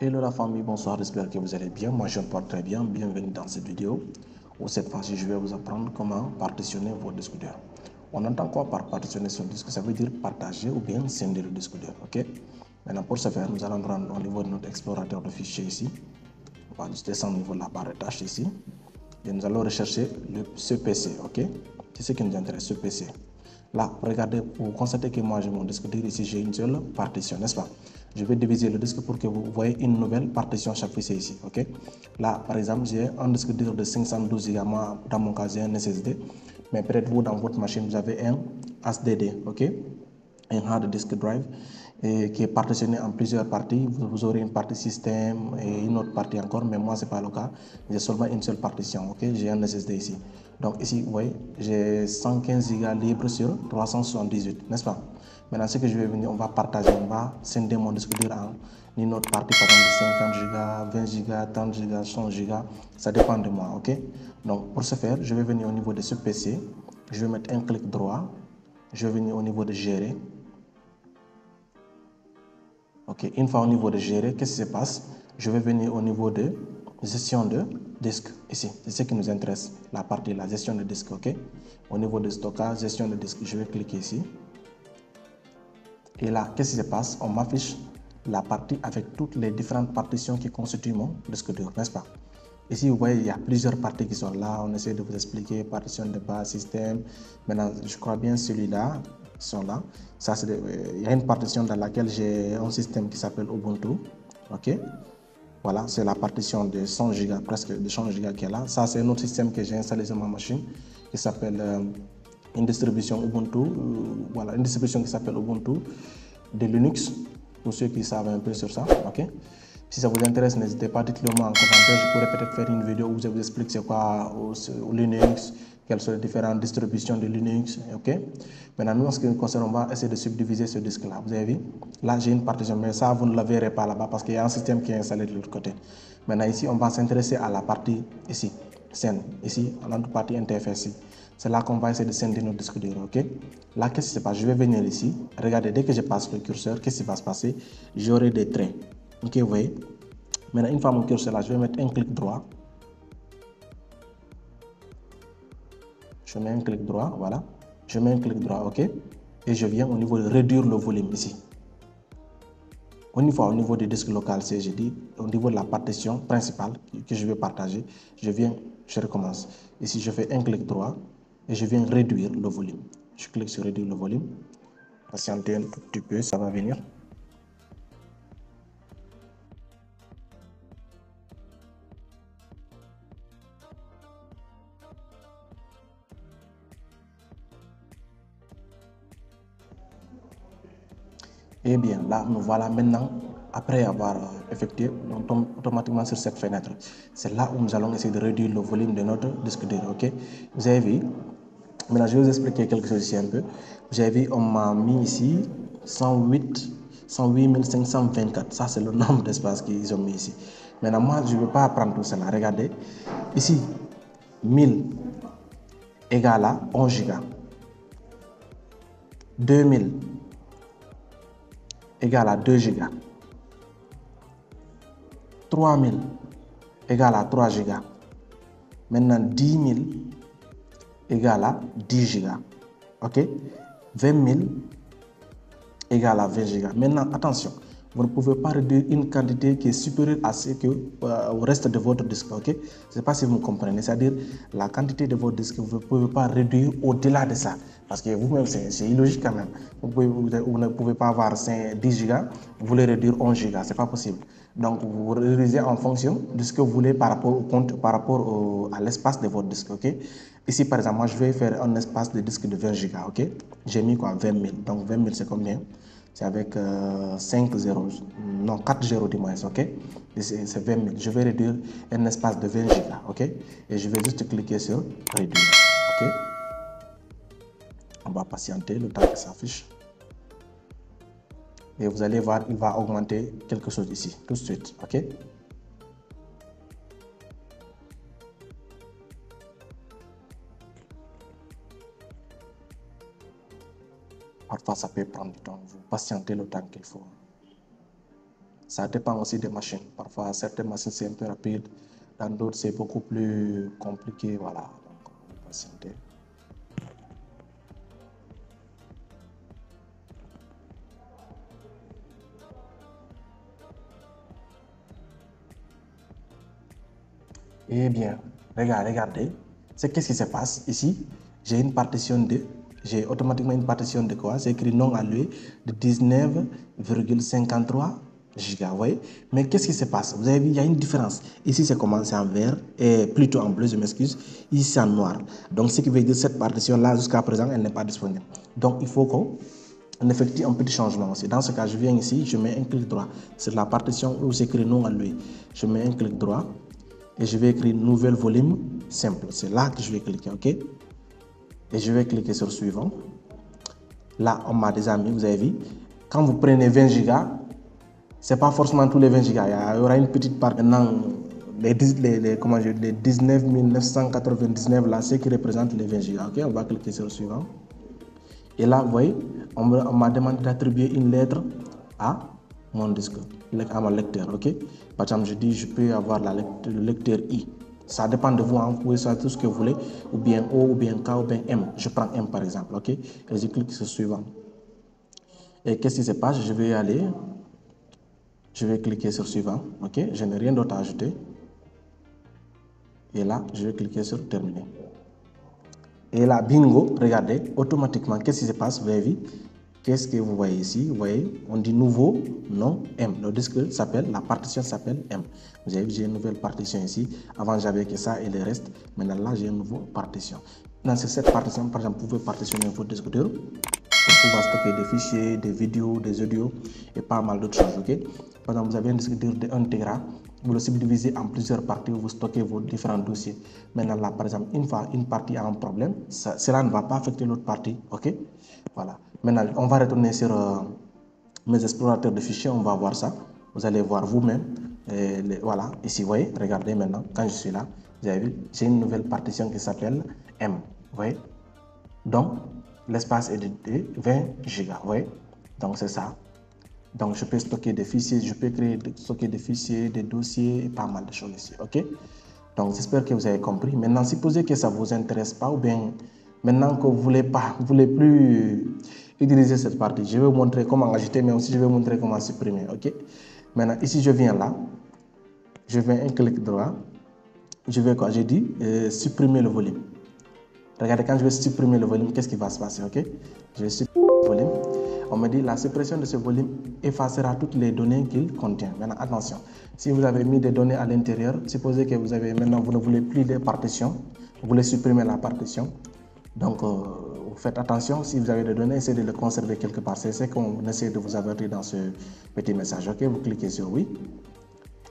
Hello la famille, bonsoir, j'espère que vous allez bien. Moi je me porte très bien. Bienvenue dans cette vidéo où cette fois-ci je vais vous apprendre comment partitionner vos disques durs. On entend quoi par partitionner son disque? Ça veut dire partager ou bien scinder le disque dur. Ok. Maintenant pour ce faire, nous allons rendre au niveau de notre explorateur de fichiers ici. On va juste descendre au niveau de la barre de tâches ici. Et nous allons rechercher ce PC. Ok. C'est ce qui nous intéresse, ce PC. Là, regardez, vous constatez que moi j'ai mon disque dur ici, j'ai une seule partition, n'est-ce pas? Je vais diviser le disque pour que vous voyez une nouvelle partition chaque fois ici, ok? Là, par exemple, j'ai un disque dur de 512 Go, moi, dans mon cas, j'ai un SSD, mais peut-être vous, dans votre machine, vous avez un HDD, ok? Un hard disk drive qui est partitionné en plusieurs parties. Vous aurez une partie système et une autre partie encore, mais moi, ce n'est pas le cas. J'ai seulement une seule partition, ok? J'ai un SSD ici. Donc ici, vous voyez, j'ai 115 Go libres sur 378, n'est-ce pas? Maintenant, ce que je vais venir, on va partager, on va scinder mon disque dur en une autre partie, par exemple, de 50 Go, 20 Go, 30 Go, 100 Go, ça dépend de moi, ok? Donc, pour ce faire, je vais venir au niveau de ce PC, je vais mettre un clic droit, je vais venir au niveau de gérer. Ok, une fois au niveau de gérer, qu'est-ce qui se passe? Je vais venir au niveau de gestion de disque, ici, c'est ce qui nous intéresse, la partie la gestion de disque, ok? Au niveau de stockage, gestion de disque, je vais cliquer ici. Et là, qu'est-ce qui se passe? On m'affiche la partie avec toutes les différentes partitions qui constituent mon disque dur, n'est-ce pas? Ici, vous voyez, il y a plusieurs parties qui sont là. On essaie de vous expliquer partition de base, système. Maintenant, je crois bien celui-là, sont là. Ça, il y a une partition dans laquelle j'ai un système qui s'appelle Ubuntu. Ok? Voilà, c'est la partition de 100 Go, presque de 100 Go qui est là. Ça, c'est un autre système que j'ai installé sur ma machine qui s'appelle une distribution Ubuntu. Voilà, une distribution qui s'appelle Ubuntu de Linux, pour ceux qui savent un peu sur ça. Ok? Si ça vous intéresse, n'hésitez pas, dites-le moi en commentaire. Je pourrais peut-être faire une vidéo où je vous explique c'est quoi Linux, quelles sont les différentes distributions de Linux. Ok? Maintenant, nous, en ce qui nous concerne, on va essayer de subdiviser ce disque-là. Vous avez vu? Là, j'ai une partition, mais ça, vous ne la verrez pas là-bas parce qu'il y a un système qui est installé de l'autre côté. Maintenant, ici, on va s'intéresser à la partie ici, scène. Ici, on a une partie interface. C'est là qu'on va essayer de scinder notre disque dur. Ok? Là, qu'est-ce qui se passe? Je vais venir ici. Regardez, dès que je passe le curseur, qu'est-ce qui va se passer? J'aurai des traits. Ok, vous voyez? Maintenant, une fois mon curseur là, je vais mettre un clic droit. Je mets un clic droit, voilà. Je mets un clic droit, ok. Et je viens au niveau de réduire le volume ici. Au niveau du disque local, c'est, je dis, au niveau de la partition principale que je vais partager, je recommence. Ici, je fais un clic droit et je viens réduire le volume. Je clique sur réduire le volume. Patientez un tout petit peu, ça va venir. Eh bien, là, nous voilà maintenant, après avoir effectué, on tombe automatiquement sur cette fenêtre. C'est là où nous allons essayer de réduire le volume de notre disque dur, ok? Vous avez vu? Maintenant, je vais vous expliquer quelque chose ici un peu. Vous avez vu, on m'a mis ici 108 524. Ça, c'est le nombre d'espaces qu'ils ont mis ici. Maintenant, moi, je ne veux pas apprendre tout cela. Regardez, ici, 1000 égale à 11 Go. 2000 égale à 2 Go. 3000 égale à 3 Go. Maintenant, 10 000 égale à 10 Go. OK? 20 000 égale à 20 Go. Maintenant, attention, vous ne pouvez pas réduire une quantité qui est supérieure à ce que au reste de votre disque. OK? Je ne sais pas si vous me comprenez. C'est-à-dire, la quantité de votre disque, vous ne pouvez pas réduire au-delà de ça. Parce que vous-même, c'est illogique quand même. Vous ne pouvez pas avoir 10 Go, vous voulez réduire 11 Go. Ce n'est pas possible. Donc, vous réduisez en fonction de ce que vous voulez par rapport au compte, par rapport à l'espace de votre disque. OK? Ici, par exemple, moi, je vais faire un espace de disque de 20 Go. OK? J'ai mis quoi? 20 000. Donc, 20 000, c'est combien? C'est avec 5 zéros, non 4 zéros du moins, ok? C'est 20 000. Je vais réduire un espace de 20 Go, ok? Et je vais juste cliquer sur réduire, ok? On va patienter le temps que ça s'affiche. Et vous allez voir, il va augmenter quelque chose ici, tout de suite, ok? Parfois, ça peut prendre du temps. Vous patientez le temps qu'il faut. Ça dépend aussi des machines. Parfois, certaines machines, c'est un peu rapide. Dans d'autres, c'est beaucoup plus compliqué. Voilà. Donc, on va patienter. Eh bien, regardez. C'est qu'est-ce qui se passe ici? J'ai une partition de, j'ai automatiquement une partition de quoi? C'est écrit non alloué de 19,53 gigas. Vous voyez? Mais qu'est-ce qui se passe? Vous avez vu, il y a une différence. Ici, c'est commencé en vert, et plutôt en bleu, je m'excuse. Ici, c'est en noir. Donc, ce qui veut dire que cette partition-là, jusqu'à présent, elle n'est pas disponible. Donc, il faut qu'on effectue un petit changement aussi. Dans ce cas, je viens ici, je mets un clic droit sur la partition où c'est écrit non alloué. Je mets un clic droit. Et je vais écrire nouvel volume simple. C'est là que je vais cliquer, ok? Et je vais cliquer sur suivant. Là, on m'a déjà mis, vous avez vu, quand vous prenez 20 gigas, c'est pas forcément tous les 20 gigas. Il y aura une petite part maintenant, les 19 999 là, c'est qui représente les 20 gigas, ok? On va cliquer sur suivant. Et là, vous voyez, on m'a demandé d'attribuer une lettre à mon disque, à mon lecteur, ok? Par exemple, je dis, je peux avoir le lecteur I. Ça dépend de vous, hein. Vous pouvez choisir tout ce que vous voulez, ou bien O, ou bien K, ou bien M. Je prends M par exemple, ok? Et je clique sur suivant. Et qu'est-ce qui se passe? Je vais aller, je vais cliquer sur suivant, ok? Je n'ai rien d'autre à ajouter. Et là, je vais cliquer sur terminer. Et là, bingo, regardez, automatiquement, qu'est-ce qui se passe? Vous avez vu? Qu'est-ce que vous voyez ici? Vous voyez, on dit nouveau, non, M. Le disque s'appelle, la partition s'appelle M. Vous avez vu, j'ai une nouvelle partition ici. Avant, j'avais que ça et le reste. Maintenant, là, j'ai une nouvelle partition. Dans cette partition, par exemple, vous pouvez partitionner votre disque dur pour pouvoir stocker des fichiers, des vidéos, des audios et pas mal d'autres choses, ok? Par exemple, vous avez un disque dur de 1 Tera. Vous le subdivisez en plusieurs parties où vous stockez vos différents dossiers. Maintenant, là, par exemple, une fois une partie a un problème, cela ne va pas affecter l'autre partie, ok? Voilà. Maintenant, on va retourner sur mes explorateurs de fichiers, on va voir ça. Vous allez voir vous-même. Voilà, ici, vous voyez, regardez maintenant, quand je suis là, vous avez vu, j'ai une nouvelle partition qui s'appelle M. Vous voyez? Donc, l'espace est de 20 gigas, vous voyez? Donc, c'est ça. Donc, je peux stocker des fichiers, je peux stocker des fichiers, des dossiers et pas mal de choses ici, ok? Donc, j'espère que vous avez compris. Maintenant, supposez que ça ne vous intéresse pas ou bien maintenant que vous ne voulez plus utiliser cette partie, je vais vous montrer comment ajouter, mais aussi je vais vous montrer comment supprimer, ok? Maintenant, ici, je viens là, je vais un clic droit, je vais quoi? J'ai dit supprimer le volume. Regardez, quand je vais supprimer le volume, qu'est-ce qui va se passer, ok? Je vais supprimer le volume. On me dit la suppression de ce volume effacera toutes les données qu'il contient. Maintenant, attention, si vous avez mis des données à l'intérieur, supposez que vous ne voulez plus des partitions, vous voulez supprimer la partition. Donc, vous faites attention, si vous avez des données, essayez de les conserver quelque part. C'est ce qu'on essaie de vous avertir dans ce petit message. Ok, vous cliquez sur oui.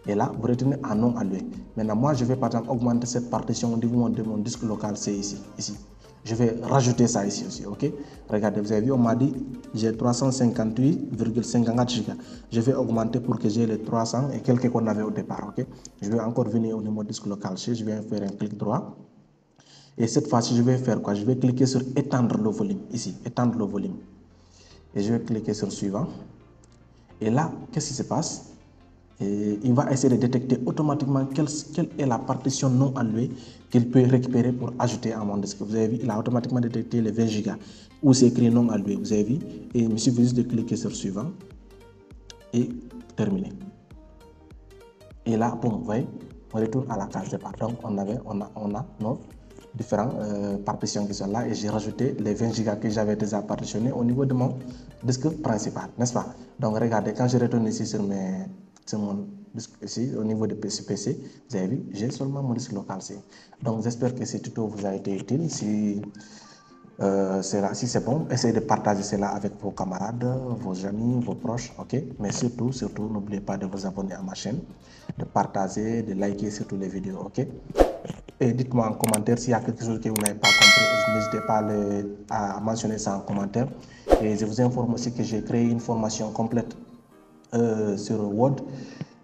Et là, vous retenez un nom à lui. Maintenant, moi, je vais par exemple augmenter cette partition au niveau de mon disque local, c'est ici. Je vais rajouter ça ici aussi, ok? Regardez, vous avez vu, on m'a dit, j'ai 358,54 gigas. Je vais augmenter pour que j'ai les 300 et quelques qu'on avait au départ, ok? Je vais encore venir au niveau disque local, je vais faire un clic droit. Et cette fois-ci, je vais faire quoi? Je vais cliquer sur étendre le volume, ici, étendre le volume. Et je vais cliquer sur suivant. Et là, qu'est-ce qui se passe? Et il va essayer de détecter automatiquement quelle est la partition non allouée qu'il peut récupérer pour ajouter à mon disque. Vous avez vu, il a automatiquement détecté les 20 gigas où c'est écrit non alloué. Vous avez vu? Et il me suffit juste de cliquer sur suivant et terminer. Et là, bon, vous voyez, on retourne à la case départ. Donc, on a nos différentes partitions qui sont là et j'ai rajouté les 20 gigas que j'avais déjà partitionnés au niveau de mon disque principal, n'est-ce pas? Donc, regardez, quand je retourne ici sur mon disque ici, au niveau de PC, vous avez vu, j'ai seulement mon disque local ici. Donc, j'espère que ce tuto vous a été utile. Si c'est bon, essayez de partager cela avec vos camarades, vos amis, vos proches, ok? Mais surtout, n'oubliez pas de vous abonner à ma chaîne, de partager, de liker surtout les vidéos, ok? Et dites-moi en commentaire s'il y a quelque chose que vous n'avez pas compris. N'hésitez pas à mentionner ça en commentaire. Et je vous informe aussi que j'ai créé une formation complète sur Word,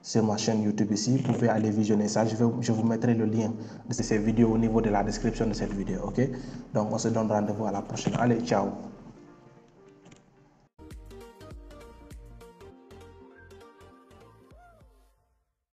sur ma chaîne YouTube ici. Vous pouvez aller visionner ça. Je vous mettrai le lien de ces vidéos au niveau de la description de cette vidéo. Ok? Donc, on se donne rendez-vous à la prochaine. Allez, ciao!